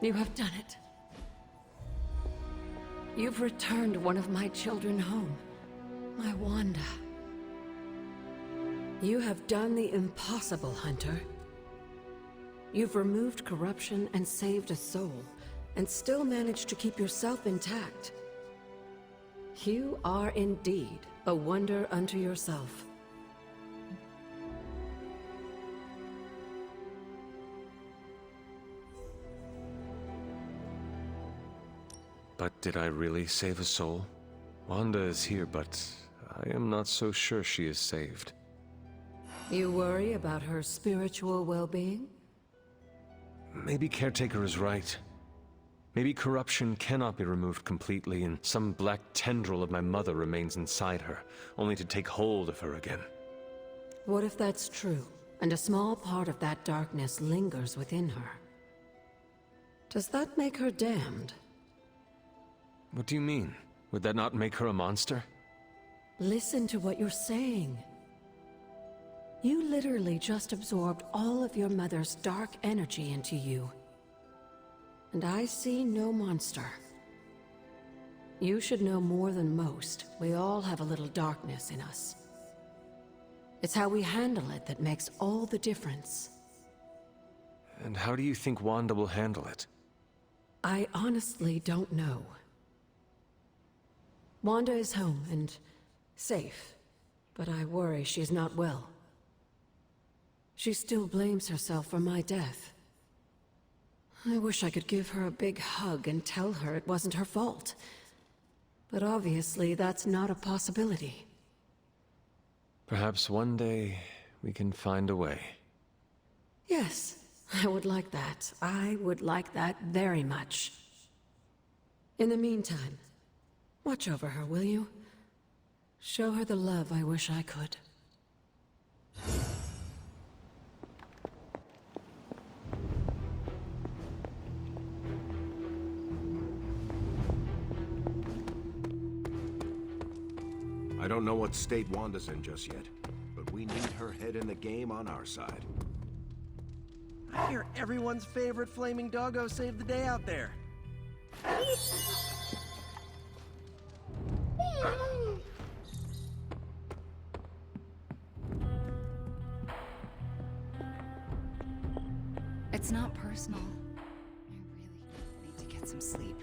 You have done it. You've returned one of my children home. My Wanda. You have done the impossible, Hunter. You've removed corruption and saved a soul, and still managed to keep yourself intact. You are indeed a wonder unto yourself. But did I really save a soul? Wanda is here, but I am not so sure she is saved. You worry about her spiritual well-being? Maybe Caretaker is right. Maybe corruption cannot be removed completely, and some black tendril of my mother remains inside her, only to take hold of her again. What if that's true, and a small part of that darkness lingers within her? Does that make her damned? What do you mean? Would that not make her a monster? Listen to what you're saying. You literally just absorbed all of your mother's dark energy into you. And I see no monster. You should know more than most. We all have a little darkness in us. It's how we handle it that makes all the difference. And how do you think Wanda will handle it? I honestly don't know. Wanda is home and safe, but I worry she's not well. She still blames herself for my death. I wish I could give her a big hug and tell her it wasn't her fault. But obviously that's not a possibility. Perhaps one day we can find a way. Yes, I would like that. I would like that very much. In the meantime, watch over her, will you? Show her the love I wish I could. I don't know what state Wanda's in just yet, but we need her head in the game on our side. I hear everyone's favorite flaming doggo saved the day out there. It's not personal. I really need to get some sleep.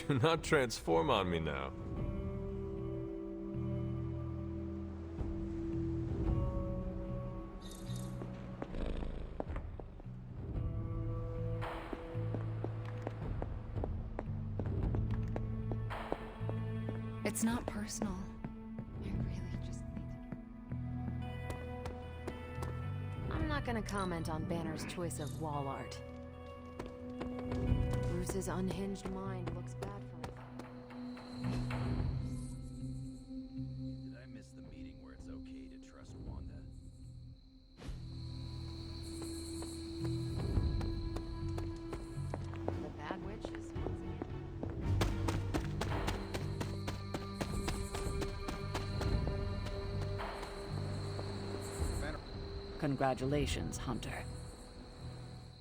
Do not transform on me now. It's not personal. I really just need to... I'm not gonna comment on Banner's choice of wall art. Bruce's unhinged mind looks bad for him. Did I miss the meeting where it's okay to trust Wanda? The Bad Witch is once again. Congratulations, Hunter.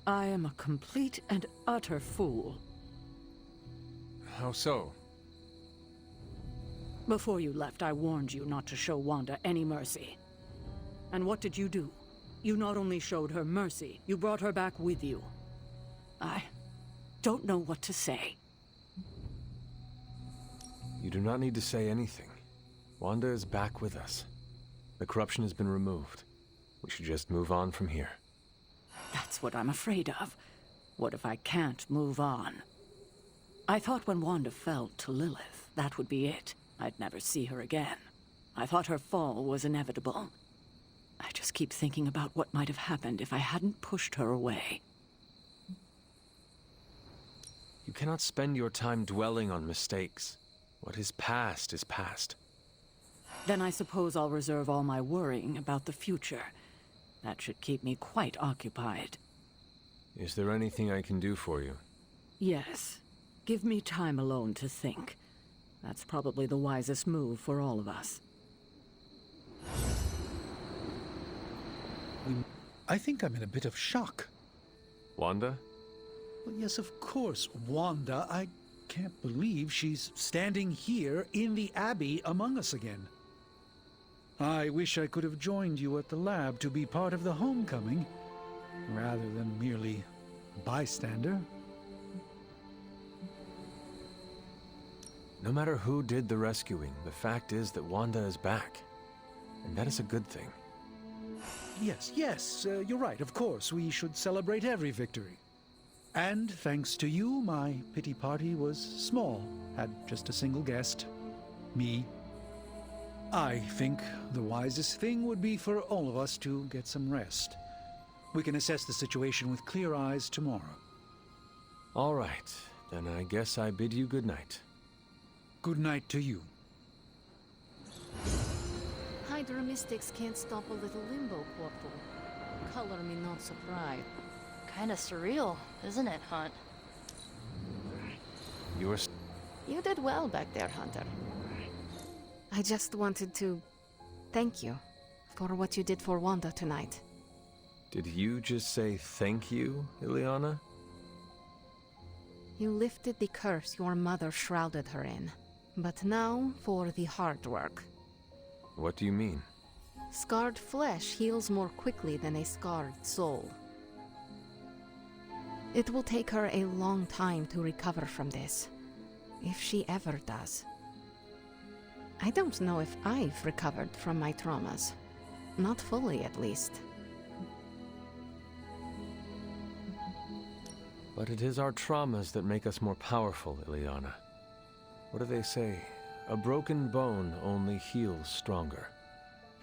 I am a complete and utter fool. How so? Before you left, I warned you not to show Wanda any mercy. And what did you do? You not only showed her mercy, you brought her back with you. I don't know what to say. You do not need to say anything. Wanda is back with us. The corruption has been removed. We should just move on from here. That's what I'm afraid of. What if I can't move on? I thought when Wanda fell to Lilith, that would be it. I'd never see her again. I thought her fall was inevitable. I just keep thinking about what might have happened if I hadn't pushed her away. You cannot spend your time dwelling on mistakes. What is past is past. Then I suppose I'll reserve all my worrying about the future. That should keep me quite occupied. Is there anything I can do for you? Yes. Give me time alone to think. That's probably the wisest move for all of us. I think I'm in a bit of shock. Wanda? Well, yes, of course, Wanda. I can't believe she's standing here in the Abbey among us again. I wish I could have joined you at the lab to be part of the homecoming, rather than merely a bystander. No matter who did the rescuing, the fact is that Wanda is back. And that is a good thing. Yes, you're right, of course. We should celebrate every victory. And thanks to you, my pity party was small. Had just a single guest. Me. I think the wisest thing would be for all of us to get some rest. We can assess the situation with clear eyes tomorrow. All right, then I guess I bid you good night. Good night to you. Hydra mystics can't stop a little limbo portal. Color me not surprised. Kinda surreal, isn't it, Hunt? You are... You did well back there, Hunter. I just wanted to thank you for what you did for Wanda tonight. Did you just say thank you, Ileana? You lifted the curse your mother shrouded her in. But now for the hard work. What do you mean? Scarred flesh heals more quickly than a scarred soul. It will take her a long time to recover from this, if she ever does. I don't know if I've recovered from my traumas. Not fully, at least. But it is our traumas that make us more powerful, Ileana. What do they say? A broken bone only heals stronger.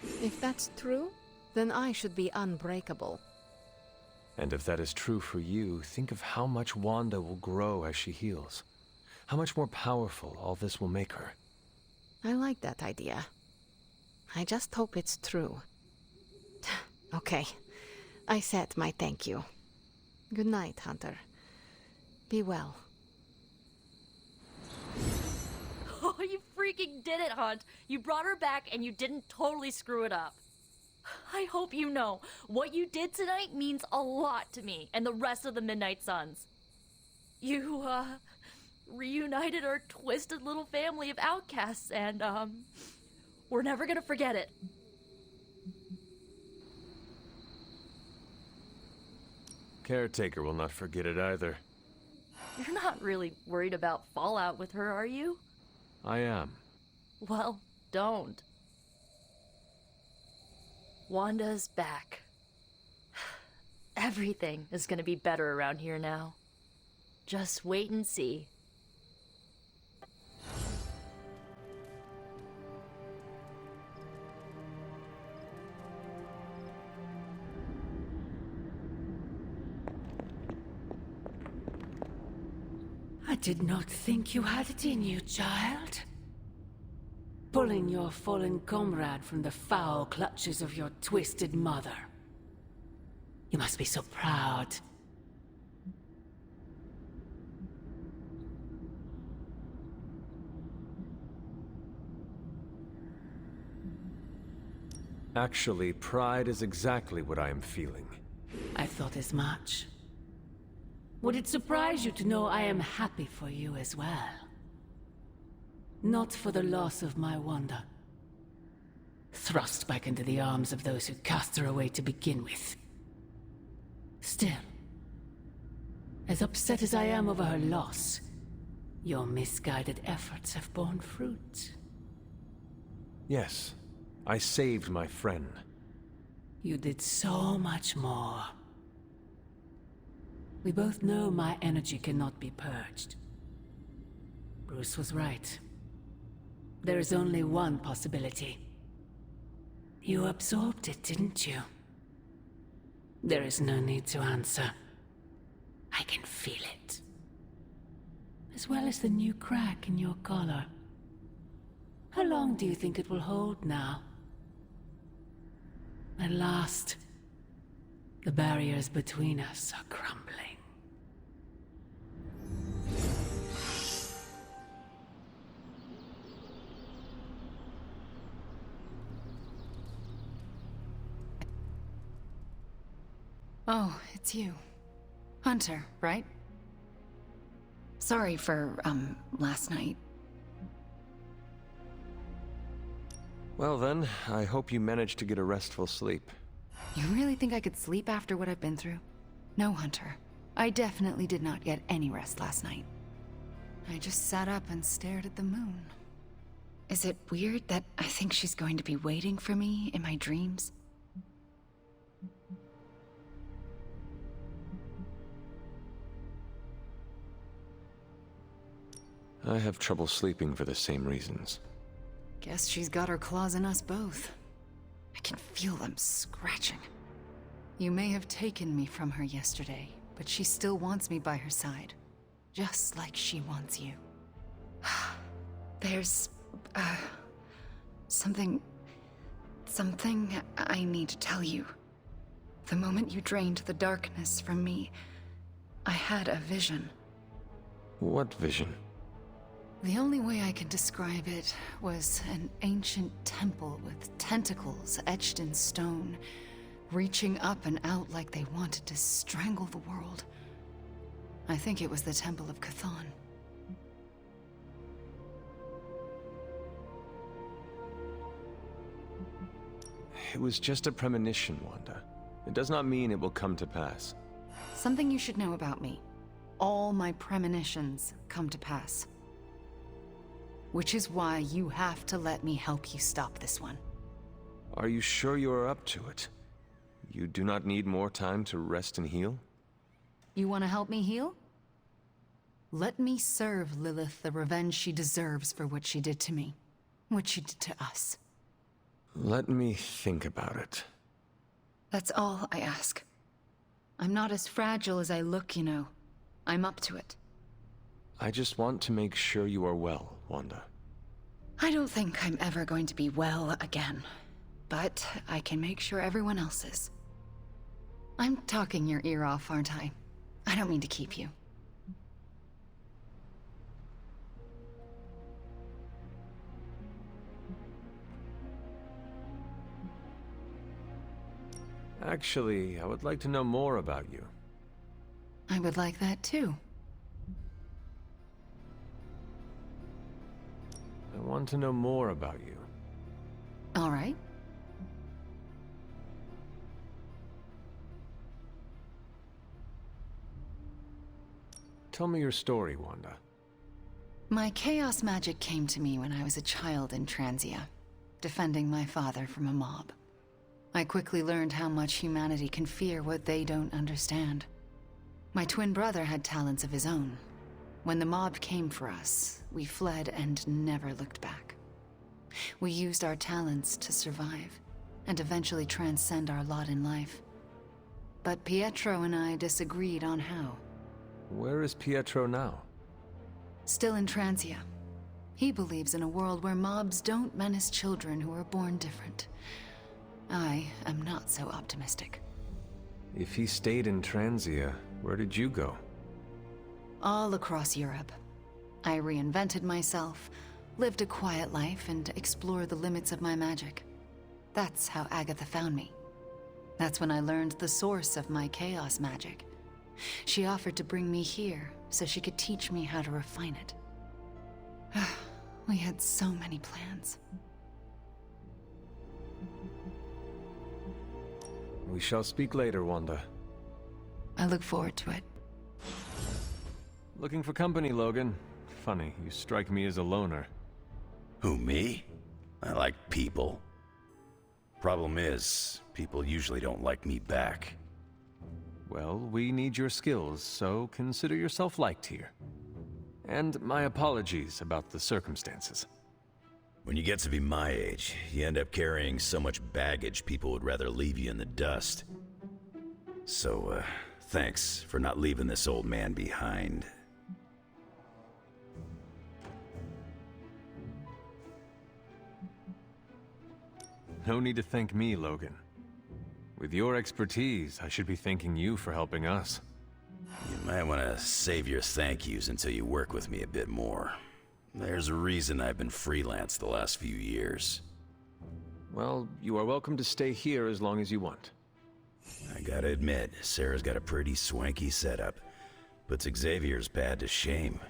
If that's true, then I should be unbreakable. And if that is true for you, think of how much Wanda will grow as she heals. How much more powerful all this will make her. I like that idea. I just hope it's true. Okay, I said my thank you. Good night, Hunter. Be well. Oh, you freaking did it, Hunt! You brought her back and you didn't totally screw it up. I hope you know, what you did tonight means a lot to me and the rest of the Midnight Suns. You, reunited our twisted little family of outcasts and, we're never gonna forget it. Caretaker will not forget it either. You're not really worried about fallout with her, are you? I am. Well, don't. Wanda's back. Everything is gonna be better around here now. Just wait and see. I did not think you had it in you, child. Pulling your fallen comrade from the foul clutches of your twisted mother. You must be so proud. Actually, pride is exactly what I am feeling. I thought as much. Would it surprise you to know I am happy for you as well? Not for the loss of my Wanda. Thrust back into the arms of those who cast her away to begin with. Still, as upset as I am over her loss, your misguided efforts have borne fruit. Yes, I saved my friend. You did so much more. We both know my energy cannot be purged. Bruce was right. There is only one possibility. You absorbed it, didn't you? There is no need to answer. I can feel it. As well as the new crack in your collar. How long do you think it will hold now? At last, the barriers between us are crumbling. Oh, it's you. Hunter, right? Sorry for, last night. Well then, I hope you managed to get a restful sleep. You really think I could sleep after what I've been through? No, Hunter. I definitely did not get any rest last night. I just sat up and stared at the moon. Is it weird that I think she's going to be waiting for me in my dreams? I have trouble sleeping for the same reasons. Guess she's got her claws in us both. I can feel them scratching. You may have taken me from her yesterday, but she still wants me by her side. Just like she wants you. There's... something I need to tell you. The moment you drained the darkness from me, I had a vision. What vision? The only way I can describe it was an ancient temple with tentacles etched in stone, reaching up and out like they wanted to strangle the world. I think it was the Temple of Cthon. It was just a premonition, Wanda. It does not mean it will come to pass. Something you should know about me. All my premonitions come to pass. Which is why you have to let me help you stop this one. Are you sure you are up to it? You do not need more time to rest and heal? You want to help me heal? Let me serve Lilith the revenge she deserves for what she did to me. What she did to us. Let me think about it. That's all I ask. I'm not as fragile as I look, you know. I'm up to it. I just want to make sure you are well, Wanda. I don't think I'm ever going to be well again. But I can make sure everyone else is. I'm talking your ear off, aren't I? I don't mean to keep you. Actually, I would like to know more about you. I would like that too. I want to know more about you. All right. Tell me your story, Wanda. My chaos magic came to me when I was a child in Transia, defending my father from a mob. I quickly learned how much humanity can fear what they don't understand. My twin brother had talents of his own. When the mob came for us, we fled and never looked back. We used our talents to survive, and eventually transcend our lot in life. But Pietro and I disagreed on how. Where is Pietro now? Still in Transia. He believes in a world where mobs don't menace children who are born different. I am not so optimistic. If he stayed in Transia, where did you go? All across Europe. I reinvented myself, lived a quiet life, and explored the limits of my magic. That's how Agatha found me. That's when I learned the source of my chaos magic. She offered to bring me here so she could teach me how to refine it. We had so many plans. We shall speak later, Wanda. I look forward to it. Looking for company, Logan. Funny, you strike me as a loner. Who, me? I like people. Problem is, people usually don't like me back. Well, we need your skills, so consider yourself liked here. And my apologies about the circumstances. When you get to be my age, you end up carrying so much baggage people would rather leave you in the dust. So, thanks for not leaving this old man behind. No need to thank me, Logan. With your expertise, I should be thanking you for helping us. You might want to save your thank yous until you work with me a bit more. There's a reason I've been freelance the last few years. Well, you are welcome to stay here as long as you want. I I gotta admit, Sarah's got a pretty swanky setup. Puts Xavier's pad to shame.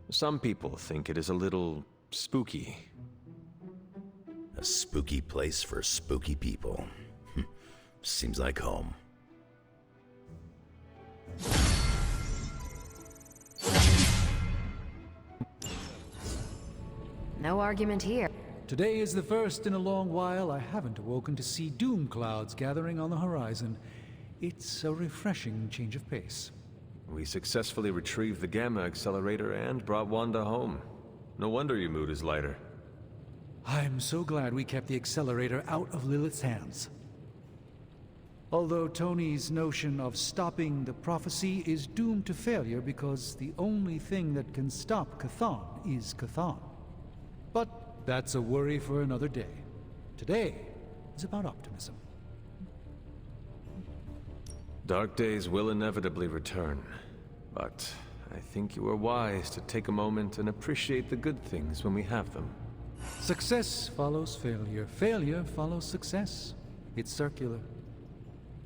Some people think it is a little spooky. A spooky place for spooky people. Seems like home. No argument here. Today is the first in a long while I haven't awoken to see doom clouds gathering on the horizon. It's a refreshing change of pace. We successfully retrieved the Gamma Accelerator and brought Wanda home. No wonder your mood is lighter. I'm so glad we kept the accelerator out of Lilith's hands. Although Tony's notion of stopping the prophecy is doomed to failure because the only thing that can stop Chthon is Chthon. But that's a worry for another day. Today is about optimism. Dark days will inevitably return, but I think you are wise to take a moment and appreciate the good things when we have them. Success follows failure. Failure follows success. It's circular.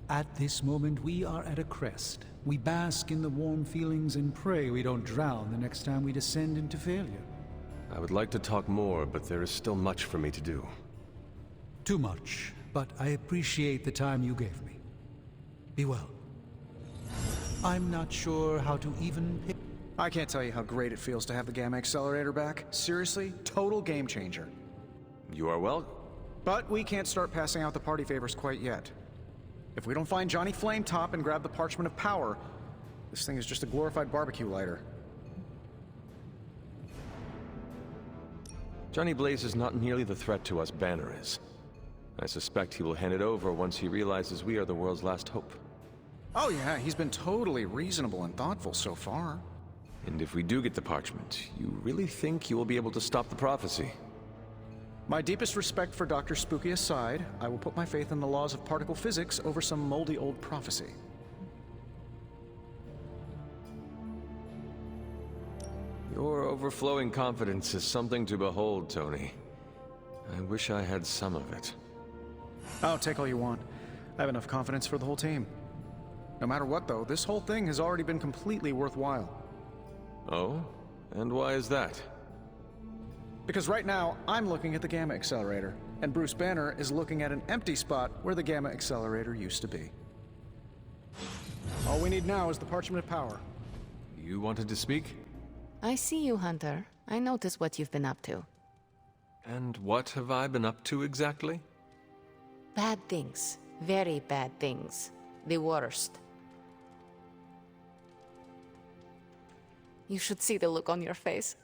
At this moment, we are at a crest. We bask in the warm feelings and pray we don't drown the next time we descend into failure. I would like to talk more, but there is still much for me to do. Too much, but I appreciate the time you gave me. Be well. I'm not sure how to even pick. I can't tell you how great it feels to have the Gamma Accelerator back. Seriously, total game changer. You are well. But we can't start passing out the party favors quite yet. If we don't find Johnny Flametop and grab the Parchment of Power, this thing is just a glorified barbecue lighter. Johnny Blaze is not nearly the threat to us Banner is. I suspect he will hand it over once he realizes we are the world's last hope. Oh yeah, he's been totally reasonable and thoughtful so far. And if we do get the parchment, you really think you will be able to stop the prophecy? My deepest respect for Dr. Spooky aside, I will put my faith in the laws of particle physics over some moldy old prophecy. Your overflowing confidence is something to behold, Tony. I wish I had some of it. Oh, take all you want. I have enough confidence for the whole team. No matter what, though, this whole thing has already been completely worthwhile. Oh? And why is that? Because right now, I'm looking at the Gamma Accelerator, and Bruce Banner is looking at an empty spot where the Gamma Accelerator used to be. All we need now is the Parchment of Power. You wanted to speak? I see you, Hunter. I notice what you've been up to. And what have I been up to exactly? Bad things. Very bad things. The worst. You should see the look on your face.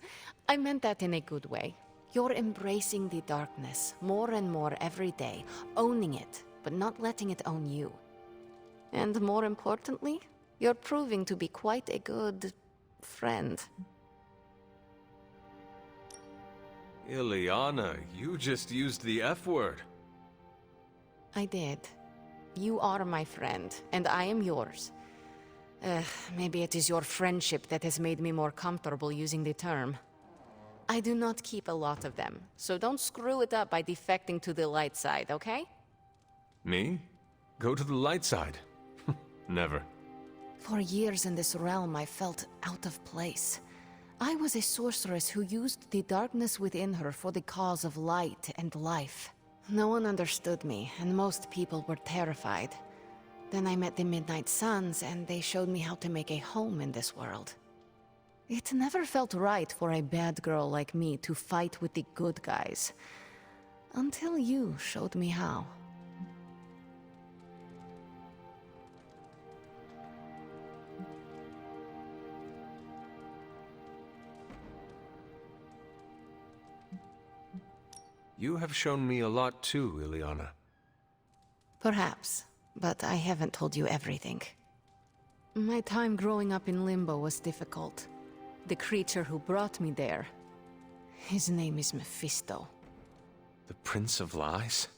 I meant that in a good way. You're embracing the darkness more and more every day, owning it, but not letting it own you. And more importantly, you're proving to be quite a good friend. Ileana, you just used the F word. I did. You are my friend, and I am yours. Maybe it is your friendship that has made me more comfortable using the term. I do not keep a lot of them, so don't screw it up by defecting to the light side, okay? Me? Go to the light side? Never. For years in this realm, I felt out of place. I was a sorceress who used the darkness within her for the cause of light and life. No one understood me, and most people were terrified. Then I met the Midnight Suns, and they showed me how to make a home in this world. It never felt right for a bad girl like me to fight with the good guys. Until you showed me how. You have shown me a lot too, Ileana. Perhaps, but I haven't told you everything. My time growing up in Limbo was difficult. The creature who brought me there, his name is Mephisto. The Prince of Lies?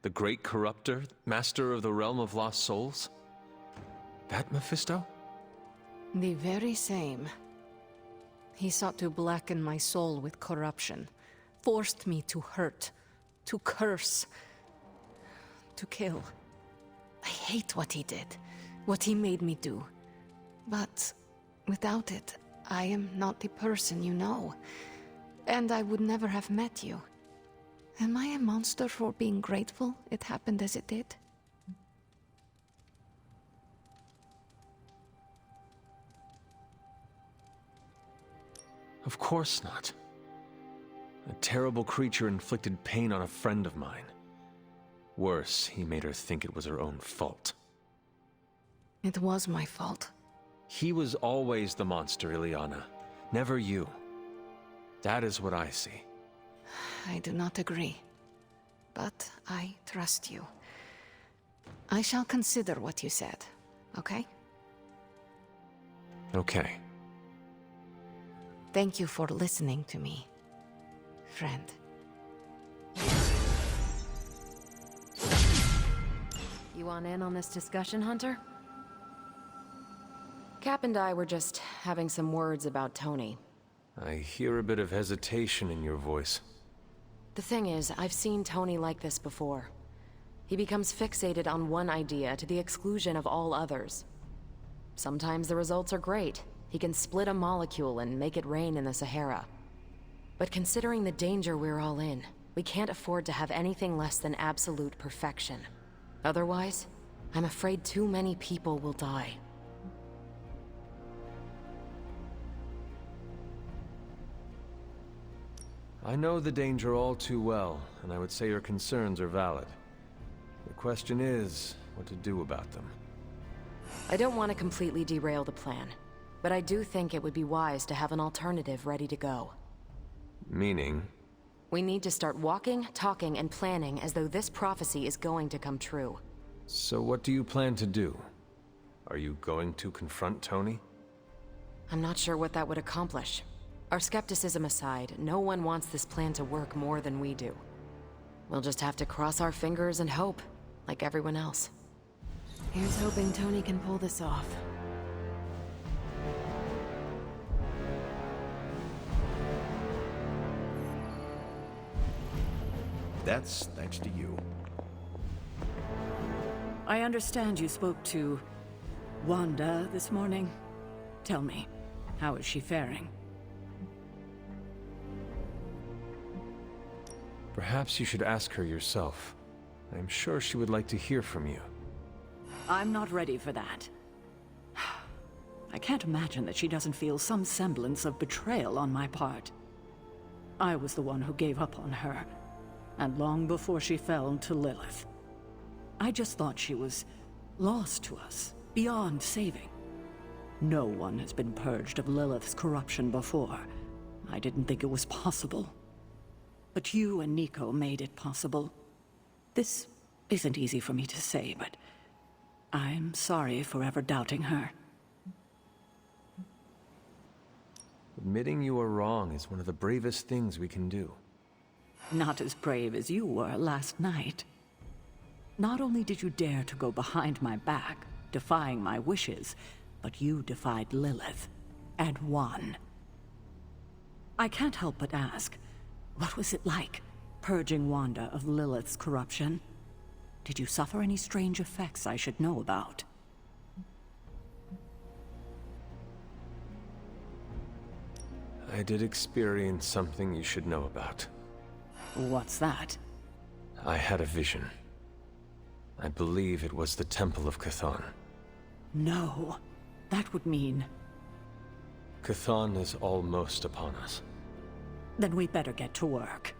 The Great Corruptor? Master of the Realm of Lost Souls? That Mephisto? The very same. He sought to blacken my soul with corruption. Forced me to hurt, to curse, to kill. I hate what he did, what he made me do. But without it, I am not the person you know, and I would never have met you. Am I a monster for being grateful it happened as it did? Of course not. A terrible creature inflicted pain on a friend of mine. Worse, he made her think it was her own fault. It was my fault. He was always the monster, Ileana. Never you. That is what I see. I do not agree. But I trust you. I shall consider what you said, okay? Okay. Thank you for listening to me, friend. You want in on this discussion, Hunter? Cap and I were just having some words about Tony. I hear a bit of hesitation in your voice. The thing is, I've seen Tony like this before. He becomes fixated on one idea to the exclusion of all others. Sometimes the results are great. He can split a molecule and make it rain in the Sahara. But considering the danger we're all in, we can't afford to have anything less than absolute perfection. Otherwise, I'm afraid too many people will die. I know the danger all too well, and I would say your concerns are valid. The question is, what to do about them. I don't want to completely derail the plan, but I do think it would be wise to have an alternative ready to go. Meaning? We need to start walking, talking, and planning as though this prophecy is going to come true. So what do you plan to do? Are you going to confront Tony? I'm not sure what that would accomplish. Our skepticism aside, no one wants this plan to work more than we do. We'll just have to cross our fingers and hope, like everyone else. Here's hoping Tony can pull this off. That's thanks to you. I understand you spoke to Wanda this morning. Tell me, how is she faring? Perhaps you should ask her yourself. I'm sure she would like to hear from you. I'm not ready for that. I can't imagine that she doesn't feel some semblance of betrayal on my part. I was the one who gave up on her, and long before she fell to Lilith. I just thought she was lost to us, beyond saving. No one has been purged of Lilith's corruption before. I didn't think it was possible. But you and Nico made it possible. This isn't easy for me to say, but I'm sorry for ever doubting her. Admitting you are wrong is one of the bravest things we can do. Not as brave as you were last night. Not only did you dare to go behind my back, defying my wishes, but you defied Lilith, and won. I can't help but ask, what was it like, purging Wanda of Lilith's corruption? Did you suffer any strange effects I should know about? I did experience something you should know about. What's that? I had a vision. I believe it was the Temple of Chthon. No. That would mean... Chthon is almost upon us. Then we better get to work.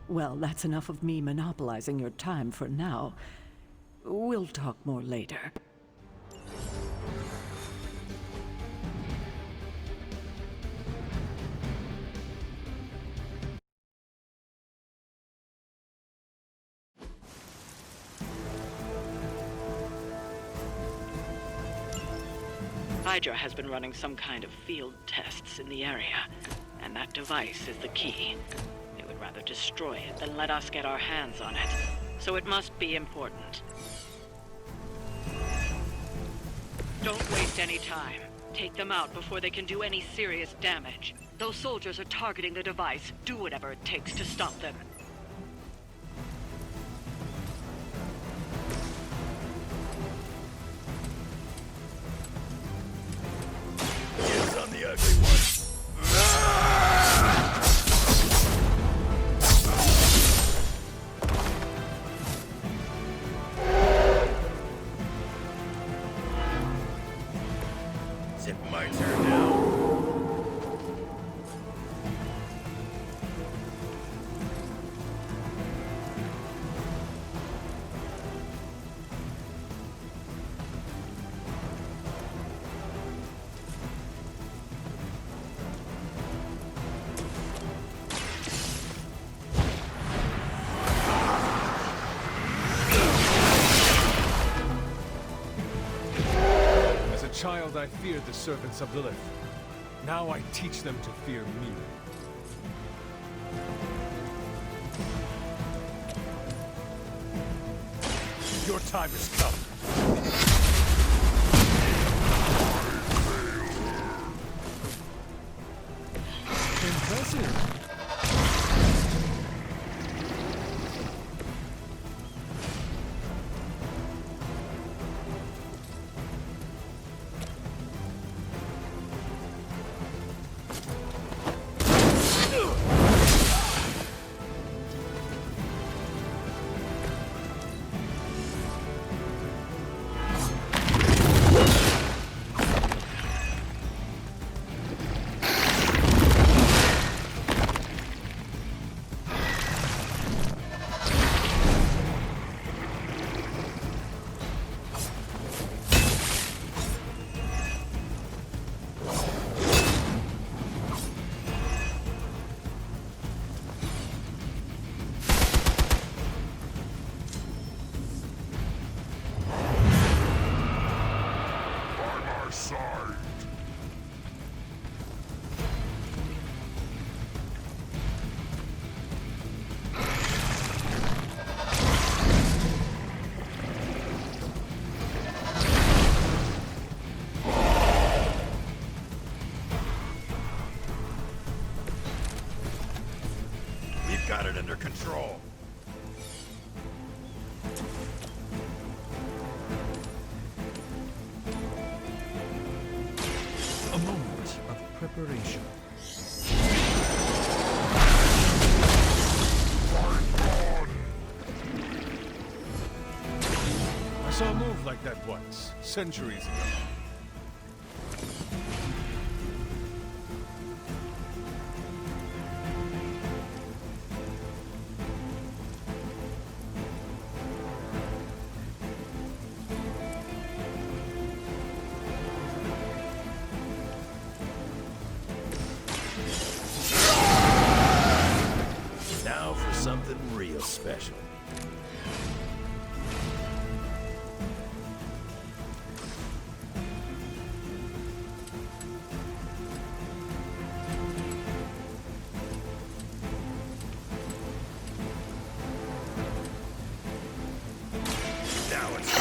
Well, that's enough of me monopolizing your time for now. We'll talk more later. Hydra has been running some kind of field tests in the area, and that device is the key. They would rather destroy it than let us get our hands on it, so it must be important. Don't waste any time. Take them out before they can do any serious damage. Those soldiers are targeting the device. Do whatever it takes to stop them. I feared the servants of Lilith. Now I teach them to fear me. Your time has come. Impressive. Got it under control. A moment of preparation. I saw a move like that once, centuries ago. Now for something real special. Now it's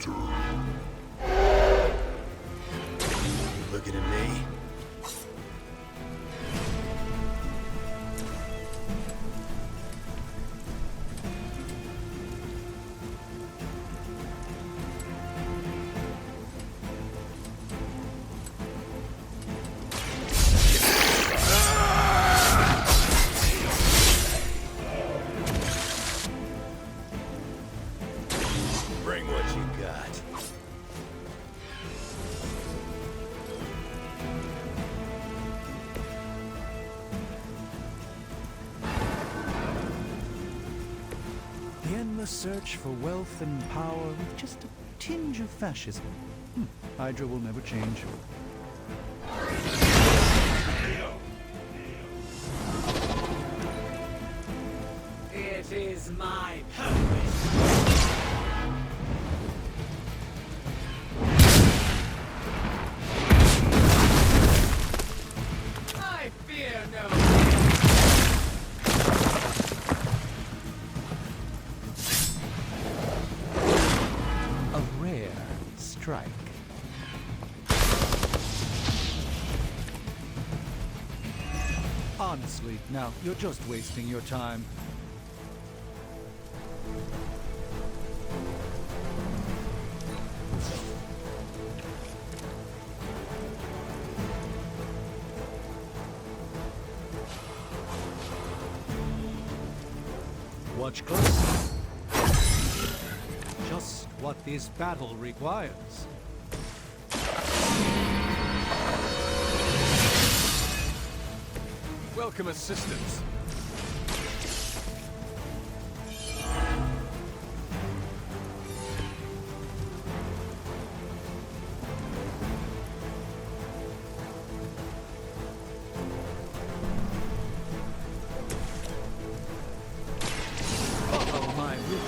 you looking at me? Bring what you got. The endless search for wealth and power with just a tinge of fascism. Hydra will never change. It is my purpose. I fear no. A rare strike. Honestly, now, you're just wasting your time. Watch closely. Just what this battle requires. Welcome assistance. Follow my rhythm.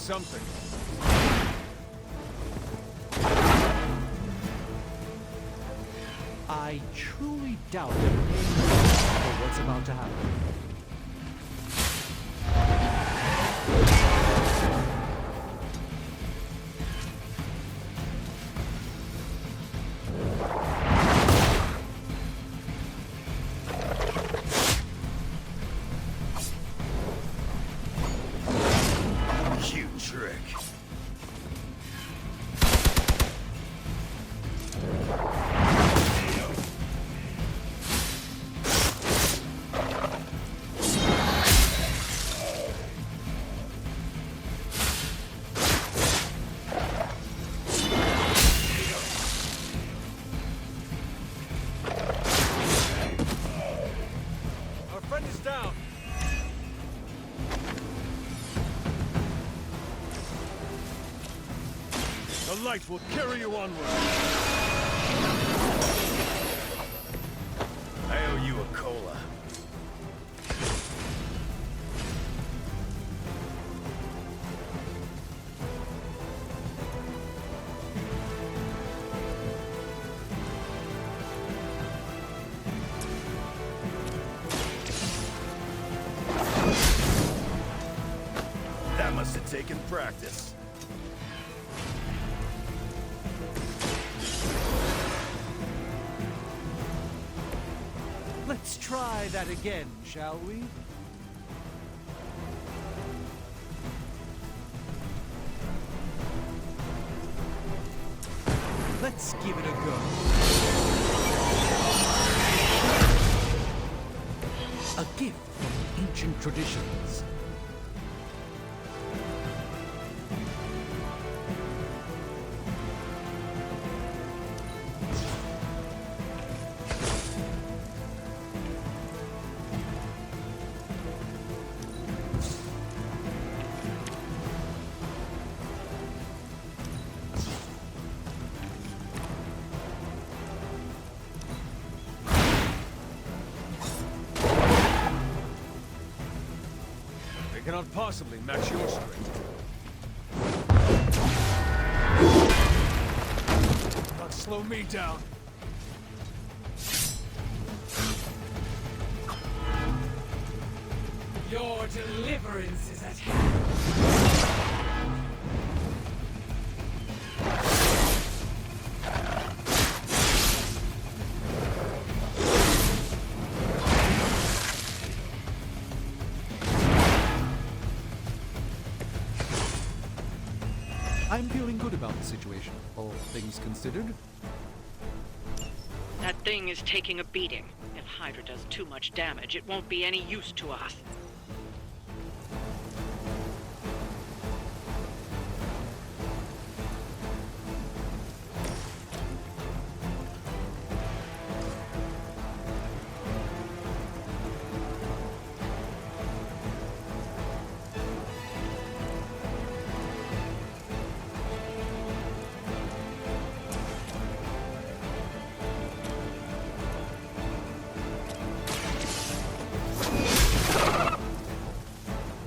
something. I truly doubt they're paying attention for what's about to happen. Cute trick. Our friend is down. The light will carry you onward. I owe you a cola. That must have taken practice. Let's try that again, shall we? Let's give it a go. A gift from ancient traditions. They cannot possibly match your strength. Not slow me down. Your deliverance is at hand. I'm feeling good about the situation, all things considered. That thing is taking a beating. If Hydra does too much damage, it won't be any use to us.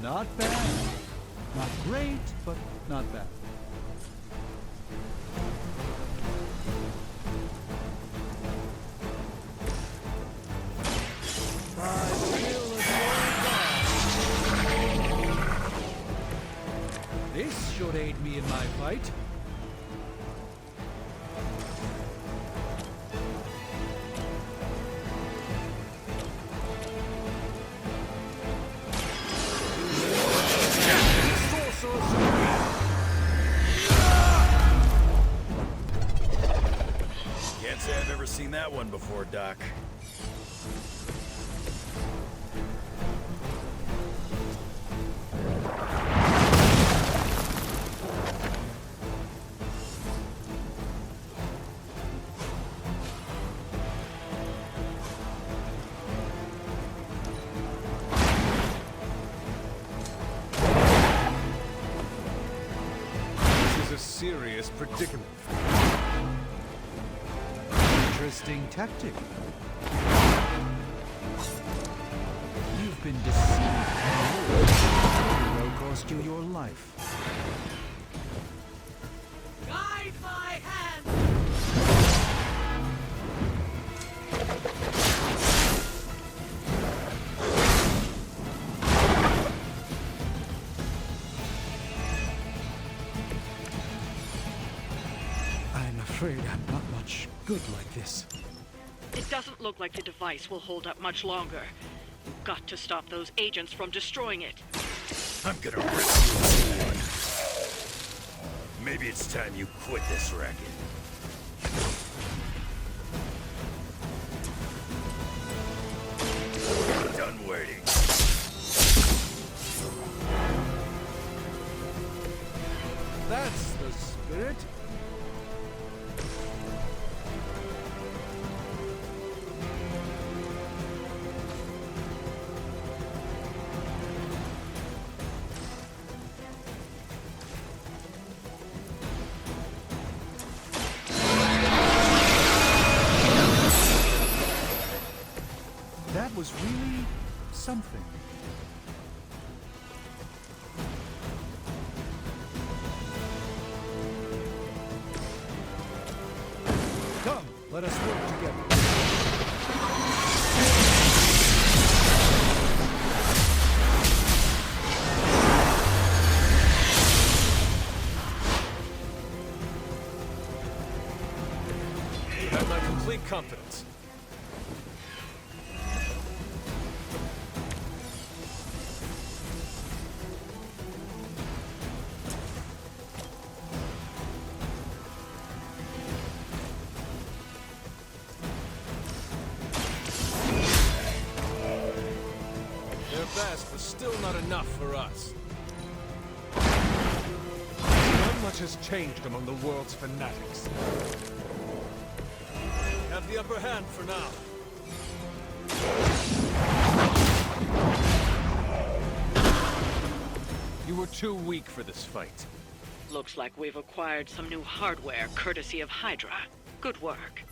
Not bad. Not great, but not bad. This should aid me in my fight. Can't say I've ever seen that one before, Doc. This is a serious predicament. Interesting tactic. You've been deceived. It will cost you your life. I'm afraid I'm not much good like this. It doesn't look like the device will hold up much longer. You've got to stop those agents from destroying it. I'm gonna rip you apart. Maybe it's time you quit this racket. Done waiting. That's the spirit. That was really something. Come, let us work together. You have my complete confidence. Their best was still not enough for us. Not much has changed among the world's fanatics. We have the upper hand for now. You were too weak for this fight. Looks like we've acquired some new hardware courtesy of Hydra. Good work.